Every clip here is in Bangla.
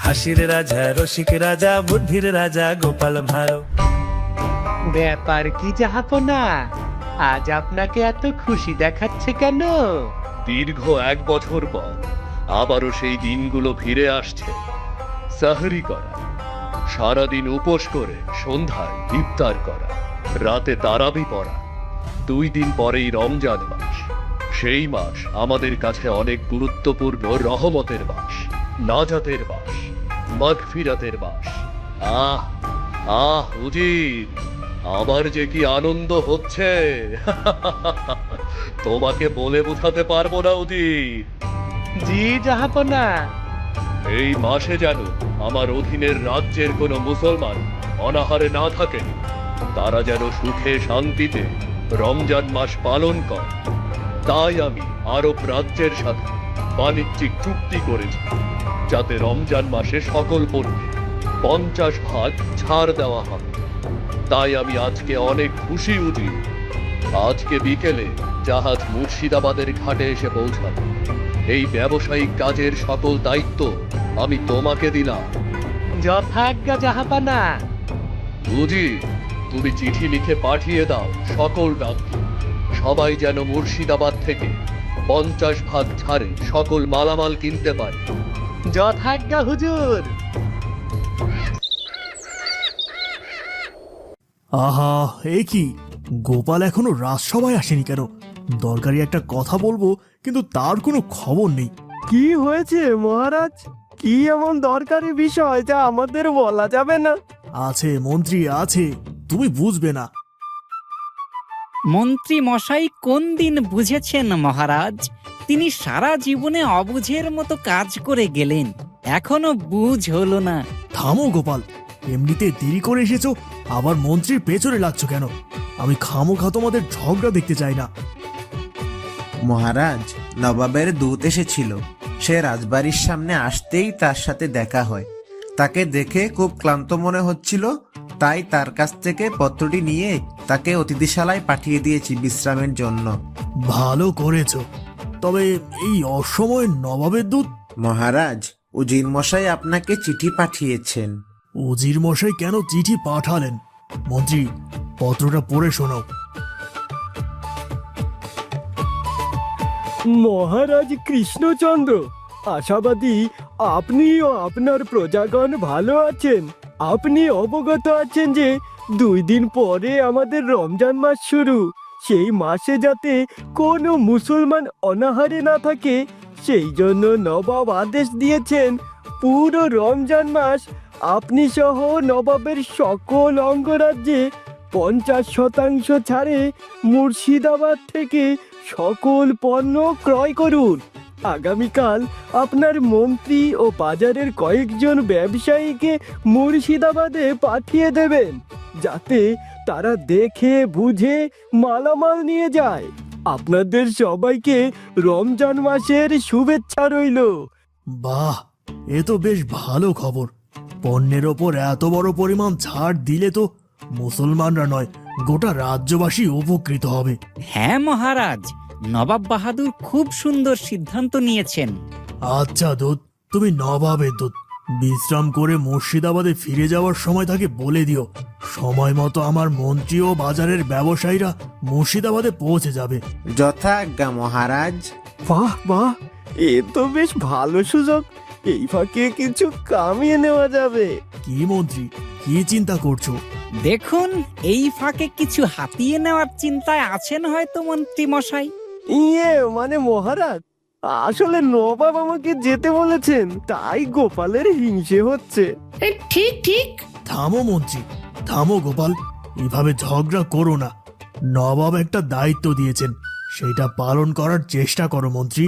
হাসির রাজা, রসিক রাজা, বুদ্ধির রাজা গোপাল ভাঁড়। ব্যাপার কি জাহাপনা, আজ আপনাকে এত খুশি দেখাচ্ছে কেন? দীর্ঘ 1 বছর পর আবারও সেই দিনগুলো ফিরে আসছে। সাহরি করা, সারাদিন উপোস করে সন্ধ্যায় ইফতার করা, রাতে তারাবি পড়া। 2 দিন পরেই রমজান মাস। সেই মাস আমাদের কাছে অনেক গুরুত্বপূর্ণ, রহমতের মাস, নাজাতের মাস, মাগফিরাতের মাস। আহ আহ হুজির, আমার যে কি আনন্দ হচ্ছে তোমাকে বলে বোঝাতে পারবো না উদির। জি জাহাপনা। এই মাসে যেন আমার অধীনের রাজ্যের কোনো মুসলমান অনাহারে না থাকে, তারা যেন সুখে শান্তিতে রমজান মাস পালন করে। তাই আমি আরব রাজ্যের সাথে বাণিজ্যিক চুক্তি করেছি, যাতে রমজান মাসে সকল পণ্যে 50 ভাগ ছাড় দেওয়া হবে। তাই আমি আজকে অনেক খুশি উজির। আজকে বিকেলে জাহাজ মুর্শিদাবাদের ঘাটে এসে পৌঁছাবে। এই ব্যবসায়িক কাজের সকল দায়িত্ব আমি তোমাকে দিলাম। যথাজ্ঞা জাহাপনা। বুঝি, তুমি চিঠি লিখে পাঠিয়ে দাও সকল ডাককে, সবাই যেন মুর্শিদাবাদ থেকে 50 ভাগ ছাড়ে সকল মালামাল কিনতে পারে। যথাজ্ঞা হুজুর। আহা, এ কি, গোপাল এখনো রাজসভায় আসেনি কেন? দরকারি একটা কথা বলবো, কিন্তু তার কোনো খবর নেই। কি হয়েছে মহারাজ? কি এমন দরকারি বিষয় যা আমাদের বলা যাবে না? আছে মন্ত্রী আছে, তুমি বুঝবে না। মন্ত্রী মশাই কোন দিন বুঝেছেন মহারাজ? তিনি সারা জীবনে অবুঝের মতো কাজ করে গেলেন, এখনো বুঝ হলো না। থামো গোপাল, এমনিতে দেরি করে এসেছো, আবার মন্ত্রীর পেছনে লাগছো কেন? আমি খামোখা তোমাদের ঝগড়া দেখতে চাই না। মহারাজ, নবাবের দূত এসেছিল। সে রাজবাড়ির সামনে আসতেই তার সাথে দেখা হয়। তাকে দেখে খুব ক্লান্ত মনে হচ্ছিল, তাই তার কাছ থেকে পত্রটি নিয়ে তাকে অতিথিশালায় পাঠিয়ে দিয়েছি বিশ্রামের জন্য। ভালো করেছো। তবে এই অসময়ে নবাবের দূত? মহারাজ, উজির মশাই আপনাকে চিঠি পাঠিয়েছেন। উজির মশাই কেন চিঠি পাঠালেন? মন্ত্রী, পত্রটা পড়ে শোনাও। মহারাজ কৃষ্ণচন্দ্র, আশাবাদী আপনি ও আপনার প্রজাগণ ভালো আছেন। আপনি অবগত আছেন যে 2 দিন পরে আমাদের রমজান মাস শুরু। সেই মাসে যাতে কোনো মুসলমান অনাহারে না থাকে, সেই জন্য নবাব আদেশ দিয়েছেন পুরো রমজান মাস আপনি সহ নবাবের সকল অঙ্গরাজ্যে 50% ছাড়ে মুর্শিদাবাদ থেকে সকল পণ্য ক্রয় করুন। আগামীকাল আপনার মন্ত্রী ও বাজারের কয়েকজন ব্যবসায়ীকে মুর্শিদাবাদে পাঠিয়ে দেবেন, যাতে তারা দেখে বুঝে মালামাল নিয়ে যায়। আপনাদের সবাইকে রমজান মাসের শুভেচ্ছা রইল। বাহ, এ তো বেশ ভালো খবর। পণ্যের ওপর এত বড় পরিমাণ ছাড় দিলে তো মুসলমানরা নয়, গোটা রাজ্যবাসী উপকৃত হবে। হ্যাঁ মহারাজ, নবাব বাহাদুর খুব সুন্দর সিদ্ধান্ত নিয়েছেন। আচ্ছা দূত, তুমি নবাবের দূত, বিশ্রাম করে মুর্শিদাবাদে ফিরে যাওয়ার সময় তাকে বলে দিও সময় মতো আমার মন্ত্রী ও বাজারের ব্যবসায়ীরা মুর্শিদাবাদে পৌঁছে যাবে। যথাজ্ঞা মহারাজ। বাহ বাহ, এ তো বেশ ভালো সুযোগ। এই ফাঁকে কিছু কামিয়ে নেওয়া যাবে। কি মন্ত্রী, কি চিন্তা করছো? দেখুন, এই ফাঁকে কিছু হাতিয়ে নেওয়ার চিন্তায় আছেন হয়তো মন্ত্রী মশাই। মানে মহারাজ, আসলে নবাব আমাকে যেতে বলেছেন, তাই গোপালের হিংসে হচ্ছে। ঠিক ঠিক। থামো মন্ত্রী, থামো গোপাল, এভাবে ঝগড়া করো না। নবাব একটা দায়িত্ব দিয়েছেন, সেটা পালন করার চেষ্টা করো মন্ত্রী।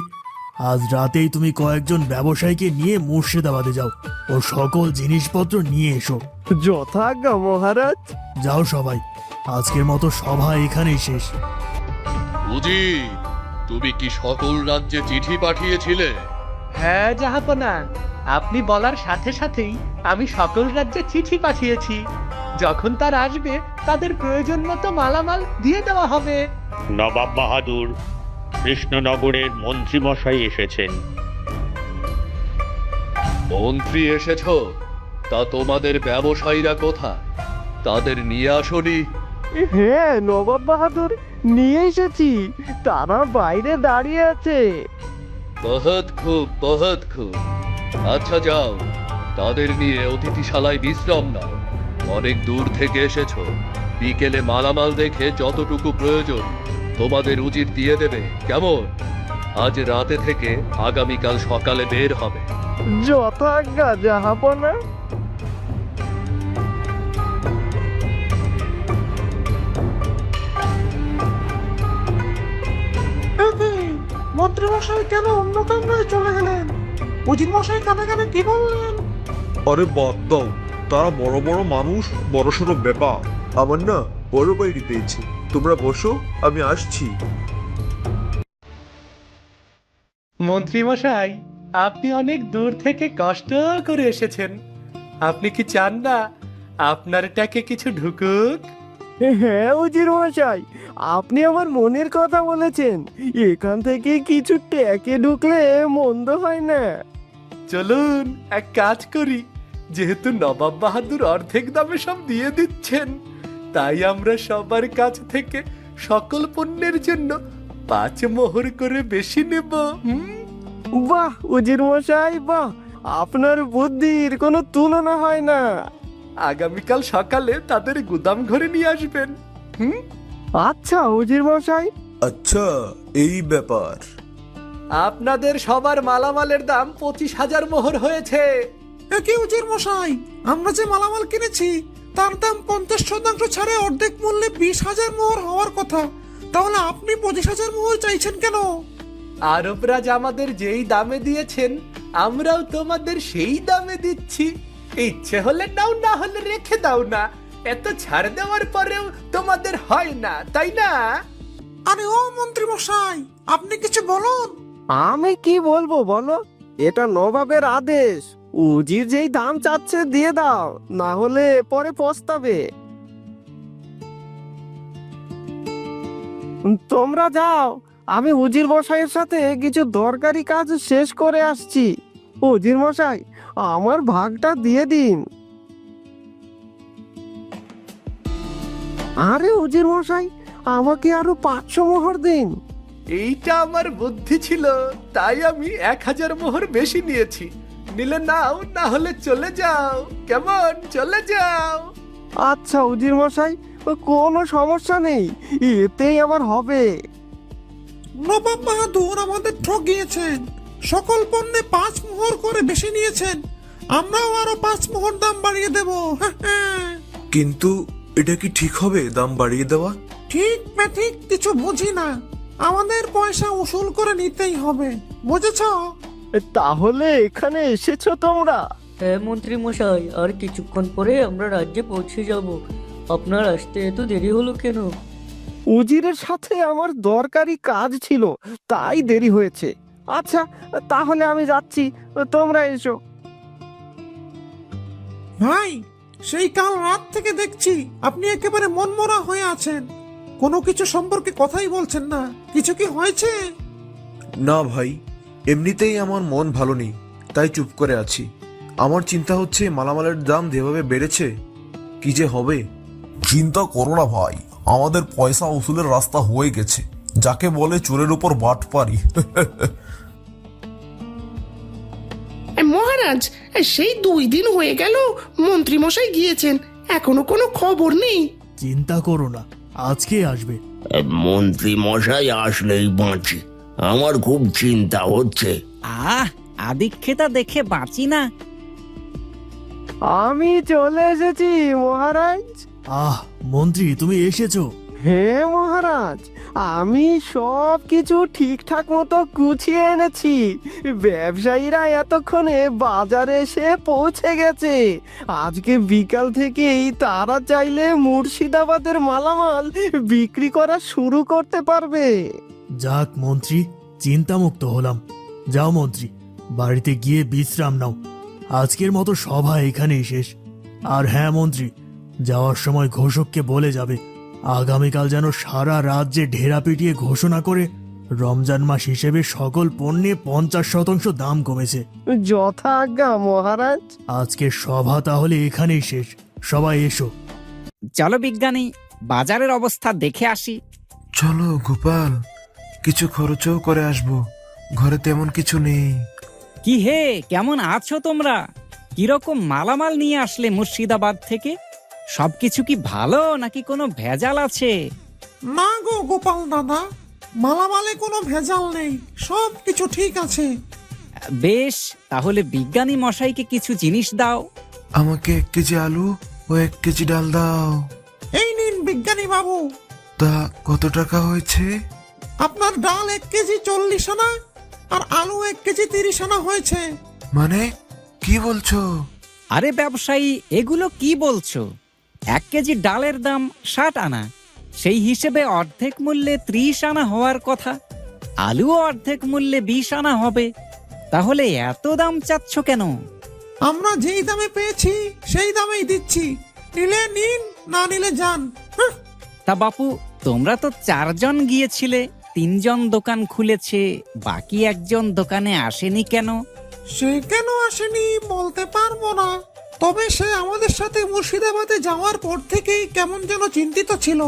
আজ রাতেই তুমি কয়েকজন ব্যবসায়ীকে নিয়ে মুর্শিদাবাদে যাও ও সকল জিনিসপত্র নিয়ে এসো। যথাজ্ঞা মহারাজ। যাও সবাই, আজকের মতো সভা এখানেই শেষ। বুঝি, তুমি কি সকল রাজ্যে চিঠি পাঠিয়েছিলে? হ্যাঁ জাহাপনা, আপনি বলার সাথে সাথেই আমি সকল রাজ্যে চিঠি পাঠিয়েছি। যখন তার আসবে, তাদের প্রয়োজন মতো মালামাল দিয়ে দেওয়া হবে। নবাব বাহাদুর, কৃষ্ণনগরের মন্ত্রীমশাই এসেছেন। মন্ত্রী এসেছো? তা তোমাদের ব্যবসায়ীরা কোথায়? তাদের নিয়ে আসনি? হ্যাঁ নবাব বাহাদুর, নিয়ে এসেছি, তারা বাইরে দাঁড়িয়ে আছে। বহুত খুব। আচ্ছা যাও, তাদের নিয়ে অতিথিশালায় বিশ্রাম নাও। অনেক দূর থেকে এসেছো, বিকেলে মালামাল দেখে যতটুকু প্রয়োজন তোমাদের উচিত দিয়ে দেবে, কেমন? আজ রাতে থেকে আগামীকাল সকালে বের হবে। যথাজ্ঞা জাহাপনা। মন্ত্রী মশাই কেন অন্য কামরায় চলে গেলেন? উজির মশাই কানে কানে কি বললেন? আরে বাদ দাও, তারা বড় বড় মানুষ, বড়সড় ব্যাপার। আমার না বড় বাইরে পেয়েছে। তোমরা বসো, আমি আসছি। মন্ত্রী মশাই, আপনি অনেক দূর থেকে কষ্ট করে এসেছেন। আপনি কি চান না আপনার টাকে কিছু ঢুকুক? হ্যাঁ উজির মশাই, আপনি আমার মনের কথা বলেছেন। এখান থেকে কিছু ট্যাকে ঢুকলে মন্দ হয় না। চলুন এক কাজ করি, যেহেতু নবাব বাহাদুর অর্ধেক দামে সব দিয়ে দিচ্ছেন, তাই আমরা সবার কাছ থেকে সকল পণ্যের জন্য 5 মোহর করে বেশি নেব। বাহ উজির মশাই বাহ, আপনার বুদ্ধির কোনো তুলনা হয় না। আগামীকাল সকালে তাদের গুদাম ঘরে নিয়ে আসবেন। আচ্ছা উজির মশাই। আচ্ছা, এই ব্যাপার। আপনাদের সবার মালামালের দাম 25,000 মোহর হয়েছে। কি উজির মশাই, আমরা যে মালামাল কিনেছি তার দাম 50% ছাড়ে অর্ধেক মূল্যে 20,000 মোহর হওয়ার কথা, তাহলে আপনি 25,000 মোহর চাইছেন কেন? আরবরাজ আমাদের যেই দামে দিয়েছেন, আমরাও তোমাদের সেই দামে দিচ্ছি। ইচ্ছে হলে নাও, না হলে রেখে দাও না। এত ছাড় দেওয়ার পরেও তোমাদের হয় না, তাই না? আরে ও মন্ত্রী মশাই, আপনি কিছু বলুন। আমি কি বলবো বলো, এটা নবাবের আদেশ। উজির যেই দাম চাচ্ছে দিয়ে দাও, না হলে পরে পস্তাবে। তোমরা যাও, আমি উজির মশাইয়ের সাথে কিছু দরকারি কাজ শেষ করে আসছি। উজির মশাই, আমার ভাগটা দিয়ে দিন। আরে উজির মশাই, আমাকে আরো 500 মোহর দিন। এইটা আমার বুদ্ধি ছিল, তাই আমি 1000 মোহর বেশি নিয়েছি। নিলে নাও, না হলে চলে যাও। কেমন? চলে যাও। আচ্ছা উজির মশাই, কোনো সমস্যা নেই, এতেই আমার হবে। নবাব বাহাদুর আমাদের ঠকিয়েছেন, সকল পণ্যে 5 মোহর করে বেশি নিয়েছেন। আমরাও আরো 5 মোহর দাম বাড়িয়ে দেব। কিন্তু এটা কি ঠিক হবে দাম বাড়িয়ে দেওয়া? ঠিক না ঠিক কিছু বুঝি না, আমাদের পয়সা উসুল করে নিতেই হবে, বুঝেছ? তাহলে এখানে এসেছো তোমরা? হ্যাঁ মন্ত্রী মশাই, আর কিছুক্ষণ পরে আমরা রাজ্যে পৌঁছে যাব। আপনার আসতে এত দেরি হলো কেন? উজিরের সাথে আমার দরকারি কাজ ছিল, তাই দেরি হয়েছে। আচ্ছা তাহলে আমি যাচ্ছি, তোমরা এসো। ভাই, সেই কাল রাত থেকে দেখছি আপনি একেবারে মনমরা হয়ে আছেন, কোনো কিছু সম্পর্কে কথাই বলছেন না। কিছু কি হয়েছে? না ভাই, এমনিতেই আমার মন ভালো নেই, তাই চুপ করে আছি। আমার চিন্তা হচ্ছে মালামালের দাম যেভাবে বেড়েছে, কি যে হবে। চিন্তা করো না ভাই, আমাদের পয়সা উসুলের রাস্তা হয়ে গেছে, যাকে বলে চোরের উপর বাটপারি। মহারাজ, সেই 2 দিন হয়ে গেল মন্ত্রী মশাই গিয়েছেন, এখনো কোনো খবর নেই। চিন্তা করো না, আজকে আসবে। মন্ত্রী মশাই আসলেই বাঁচি, আমার খুব চিন্তা হচ্ছে। আদিক্ষেতা দেখে বাঁচি না। আমি চলে এসেছি মহারাজ। মন্ত্রী তুমি এসেছো? হ্যাঁ মহারাজ, আমি সব কিছু ঠিকঠাক মতো গুছিয়ে এনেছি। ব্যবসায়ীরা এতক্ষণে বাজারে এসে পৌঁছে গেছে। আজকে বিকাল থেকেই তারা চাইলে মুর্শিদাবাদের মালামাল বিক্রি করা শুরু করতে পারবে। যাক মন্ত্রী, চিন্তামুক্ত হলাম। যাও মন্ত্রী, বাড়িতে গিয়ে বিশ্রাম নাও। আজকের মতো সভা এখানেই শেষ। আর হ্যাঁ মন্ত্রী, যাওয়ার সময় ঘোষককে বলে যাবে আগামীকাল যেন সারা রাত যে ঢেরা পিটিয়ে ঘোষণা করে রমজান মাস হিসেবে সকল পণ্যে 50% দাম কমেছে। যথাজ্ঞা মহারাজ। আজকের সভা তাহলে এখানেই শেষ। সবাই এসো। চলো বিজ্ঞানী, বাজারের অবস্থা দেখে আসি। চলো গোপাল, কিছু খরচও করে আসবো, ঘরে তেমন কিছু নেই। কি হে, কেমন আছো তোমরা? কিরকম মালামাল নিয়ে আসলে মুর্শিদাবাদ থেকে? সবকিছু কি ভালো নাকি কোনো ভেজাল আছে? না গো গোপাল দাদা, মালামালে কোনো ভেজাল নেই, সব কিছু ঠিক আছে। বেশ, তাহলে বিজ্ঞানী মশাইকে কিছু জিনিস দাও। আমাকে 1 কেজি আলু ও 1 কেজি ডাল দাও। এই নিন বিজ্ঞানী বাবু। তা কত টাকা হয়েছে? আপনার ডাল 1 কেজি 40 আনা আর আলু 1 কেজি 30 আনা হয়েছে। মানে কি বলছো? আরে ব্যবসায়ী, এগুলো কি বলছো? 1 কেজি ডালের দাম 60 আনা, সেই হিসেবে অর্ধেক মূল্যে 30 আনা হওয়ার কথা। আলুও অর্ধেক মূল্যে 20 আনা হবে, তাহলে এত দাম চাচ্ছ কেন? আমরা যেই দামে পেয়েছি সেই দামেই দিচ্ছি, নিলে নিন, না নিলে যান। হাহ। তা বাপু, তোমরা তো 4 জন গিয়েছিলে, 3 জন দোকান খুলেছে, বাকি 1 জন দোকানে আসেনি কেন? সে কেন আসেনি বলতে পারবো না, তবে সে আমাদের সাথে মুর্শিদাবাদে যাওয়ার পর থেকেই কেমন যেন চিন্তিত ছিল।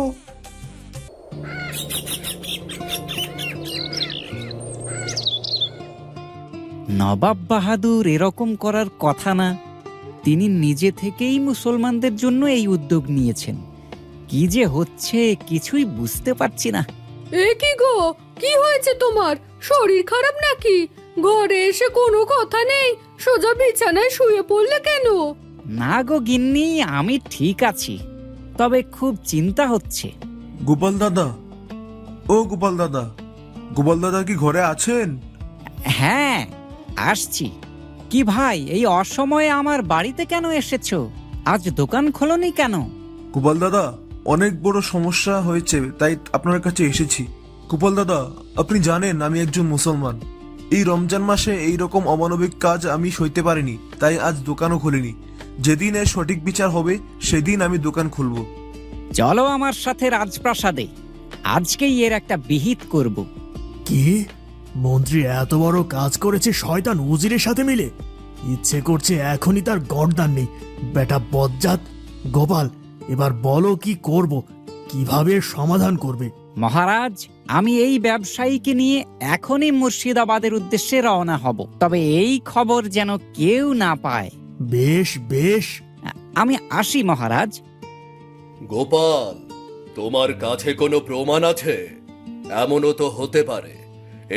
নবাব বাহাদুর এরকম করার কথা না। তিনি নিজে থেকেই মুসলমানদের জন্য এই উদ্যোগ নিয়েছেন। কি যে হচ্ছে কিছুই বুঝতে পারছি না। এ কি গো, কি হয়েছে তোমার? শরীর খারাপ নাকি? ঘরে এসে কোনো কথা নেই, সোজা বিছানায় শুয়ে পড়লে কেন? না গো গিন্নি, আমি ঠিক আছি, তবে খুব চিন্তা হচ্ছে। গোপাল দাদা, ও গোপাল দাদা, গোপাল দাদা কি ঘরে আছেন? হ্যাঁ, আসছি। কি ভাই, এই অসময়ে আমার বাড়িতে কেন এসেছো? আজ দোকান খোলনি কেন? গোপাল দাদা, অনেক বড় সমস্যা হয়েছে, তাই আপনার কাছে এসেছি। গোপাল দাদা, আপনি জানেন আমি একজন মুসলমান। এই রমজান মাসে এই রকম অমানবিক কাজ আমি সইতে পারিনি, তাই আজ দোকানও খুলিনি। যেদিন এর সঠিক বিচার হবে সেদিন আমি দোকান খুলব। চলো আমার সাথে রাজপ্রাসাদে, আজকেই এর একটা বিহিত করব। কি? মন্ত্রী এত বড় কাজ করেছে শয়তান উজিরের সাথে মিলে? ইচ্ছে করছে এখনই তার গর্দান নেই। বেটা বজ্জাত। গোপাল, এবার বলো কি করব, কিভাবে এর সমাধান করবে? মহারাজ, আমি এই ব্যবসায়ীকে নিয়ে এখনই মুর্শিদাবাদের উদ্দেশ্যে রওনা হব, তবে এই খবর যেন কেউ না পায়। বেশ বেশ, আমি আসি মহারাজ। গোপাল, তোমার কাছে কোনো প্রমাণ আছে? এমনও তো হতে পারে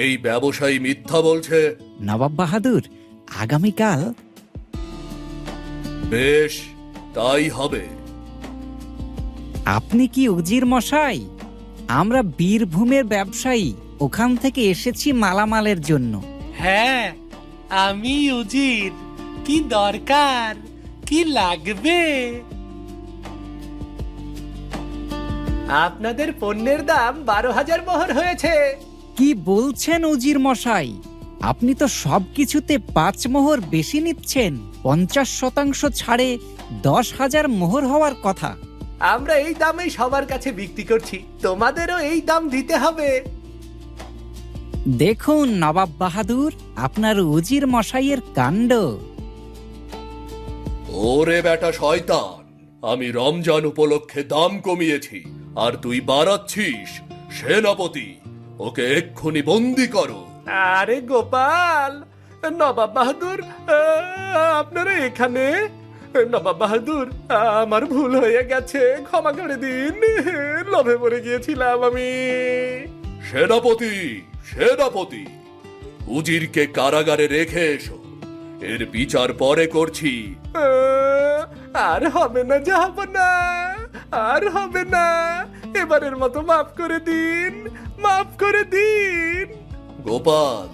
এই ব্যবসায়ী মিথ্যা বলছে। নবাব বাহাদুর, আগামীকাল। বেশ, তাই হবে। আপনি কি উজির মশাই? আমরা বীরভূমের ব্যবসায়ী, ওখান থেকে এসেছি মালামালের জন্য। হ্যাঁ, আমি উজির। কি দরকার, কি লাগবে? আপনাদের পণ্যের দাম 12,000 মোহর হয়েছে। কি বলছেন উজির মশাই? আপনি তো সবকিছুতে 5 মোহর বেশি নিচ্ছেন। 50% ছাড়ে 10,000 মোহর হওয়ার কথা। আমরা এই দামেই সবার কাছে বিক্রি করছি, তোমাদেরও এই দাম দিতে হবে। দেখুন নবাব বাহাদুর, আপনার উজির মশাইয়ের কাণ্ড। ওরে বেটা শয়তান, আমি রমজান উপলক্ষে দাম কমিয়েছি আর তুই বাড়াচ্ছিস। সেনাপতি, ওকে এক্ষুনি বন্দি করো। আরে গোপাল, নবাব বাহাদুর, আপনারা এখানে? নবাব বাহাদুর, আমার ভুল হয়ে গেছে, ক্ষমা করে দিন, লোভে পড়ে গিয়েছিলাম আমি। সেনাপতি, সেনাপতি, উজিরকে কারাগারে রেখে এসো, এর বিচার পরে করছি। আর হবে না জাহাপনা, আর হবে না, এবারের মতো মাফ করে দিন, মাফ করে দিন। গোপাল,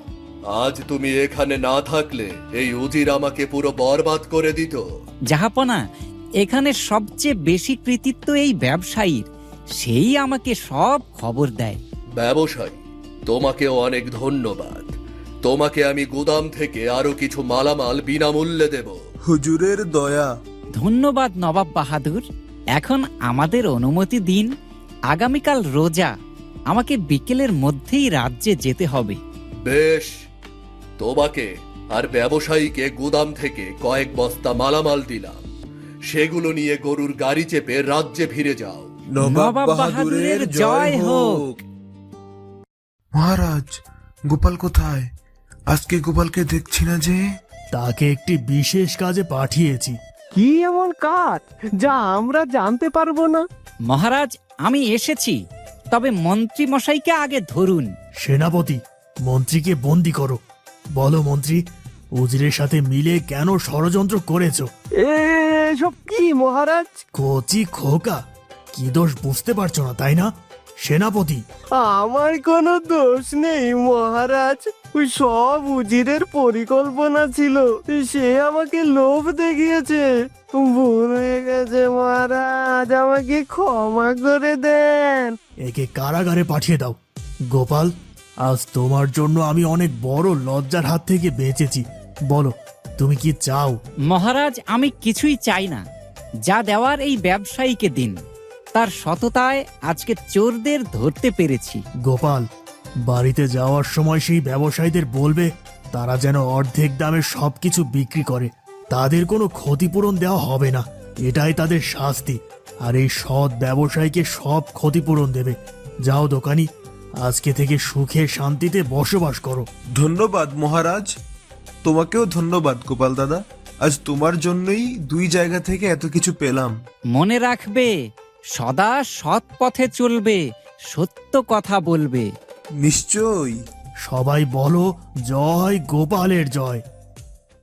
আজ তুমি এখানে না থাকলে এই উজির আমাকে পুরো বরবাদ করে দিত। জাহাপনা, এখানে সবচেয়ে বেশি কৃতিত্ব এই ব্যবসায়ীর, সেই আমাকে সব খবর দেয়। ব্যবসায়ী, তোমাকেও অনেক ধন্যবাদ। তোমাকে আমি গুদাম থেকে আরো কিছু মালামাল বিনামূল্যে দেব। হুজুরের দয়া। ধন্যবাদ নবাব বাহাদুর। এখন আমাদের অনুমতি দিন, আগামীকাল রোজা, আমাকে বিকেলের মধ্যেই রাজ্যে যেতে হবে। বেশ, তোমাকে আর ব্যবসায়ীকে গুদাম থেকে কয়েক বস্তা মালামাল দিলাম, সেগুলো নিয়ে গরুর গাড়ি চেপে রাজ্যে ফিরে যাও। নবাব বাহাদুরের জয় হোক। মহারাজ, গোপাল কোথায়? আজকে গোপালকে দেখছি না যে। তাকে একটি বিশেষ কাজে পাঠিয়েছি। কি এমন কাজ যা আমরা জানতে পারবো না? মহারাজ, আমি এসেছি, তবে মন্ত্রী মশাইকে আগে ধরুন। সেনাপতি, মন্ত্রীকে বন্দি করো। বলো মন্ত্রী, উজিরের সাথে মিলে কেন ষড়যন্ত্র করেছো? এসব কি মহারাজ? কচি খোকা, কি দোষ বুঝতে পারছো না তাই না? সেনাপতি, আমার কোনো দোষ নেই মহারাজ, ওই সব উজিরের পরিকল্পনা ছিল। সে আমাকে লোভ দেখিয়েছে। ভুল হয়ে গেছে মহারাজ, আমাকে ক্ষমা করে দেন। একে কারাগারে পাঠিয়ে দাও। গোপাল, আজ তোমার জন্য আমি অনেক বড় লজ্জার হাত থেকে বেঁচেছি। বলো, তুমি কি চাও? মহারাজ, আমি কিছুই চাই না। যা দেওয়ার এই ব্যবসায়ীকে দিন। তার সততায় আজকে চোরদের ধরতে পেরেছি। গোপাল, বাড়িতে যাওয়ার সময় সেই ব্যবসায়ীদের বলবে তারা যেন অর্ধেক দামে সবকিছু বিক্রি করে। তাদের কোনো ক্ষতিপূরণ দেওয়া হবে না, এটাই তাদের শাস্তি। আর এই সৎ ব্যবসায়ীকে সব ক্ষতিপূরণ দেবে। যাও দোকানি, আজকে থেকে সুখে শান্তিতে বসবাস করো। ধন্যবাদ মহারাজ। তোমাকেও ধন্যবাদ গোপাল দাদা। আজ তোমার জন্যই দুই জায়গা থেকে এত কিছু পেলাম। মনে রাখবে, সদা সৎ পথে চলবে, সত্য কথা বলবে। নিশ্চয়ই। সবাই বলো, জয় গোপালের জয়।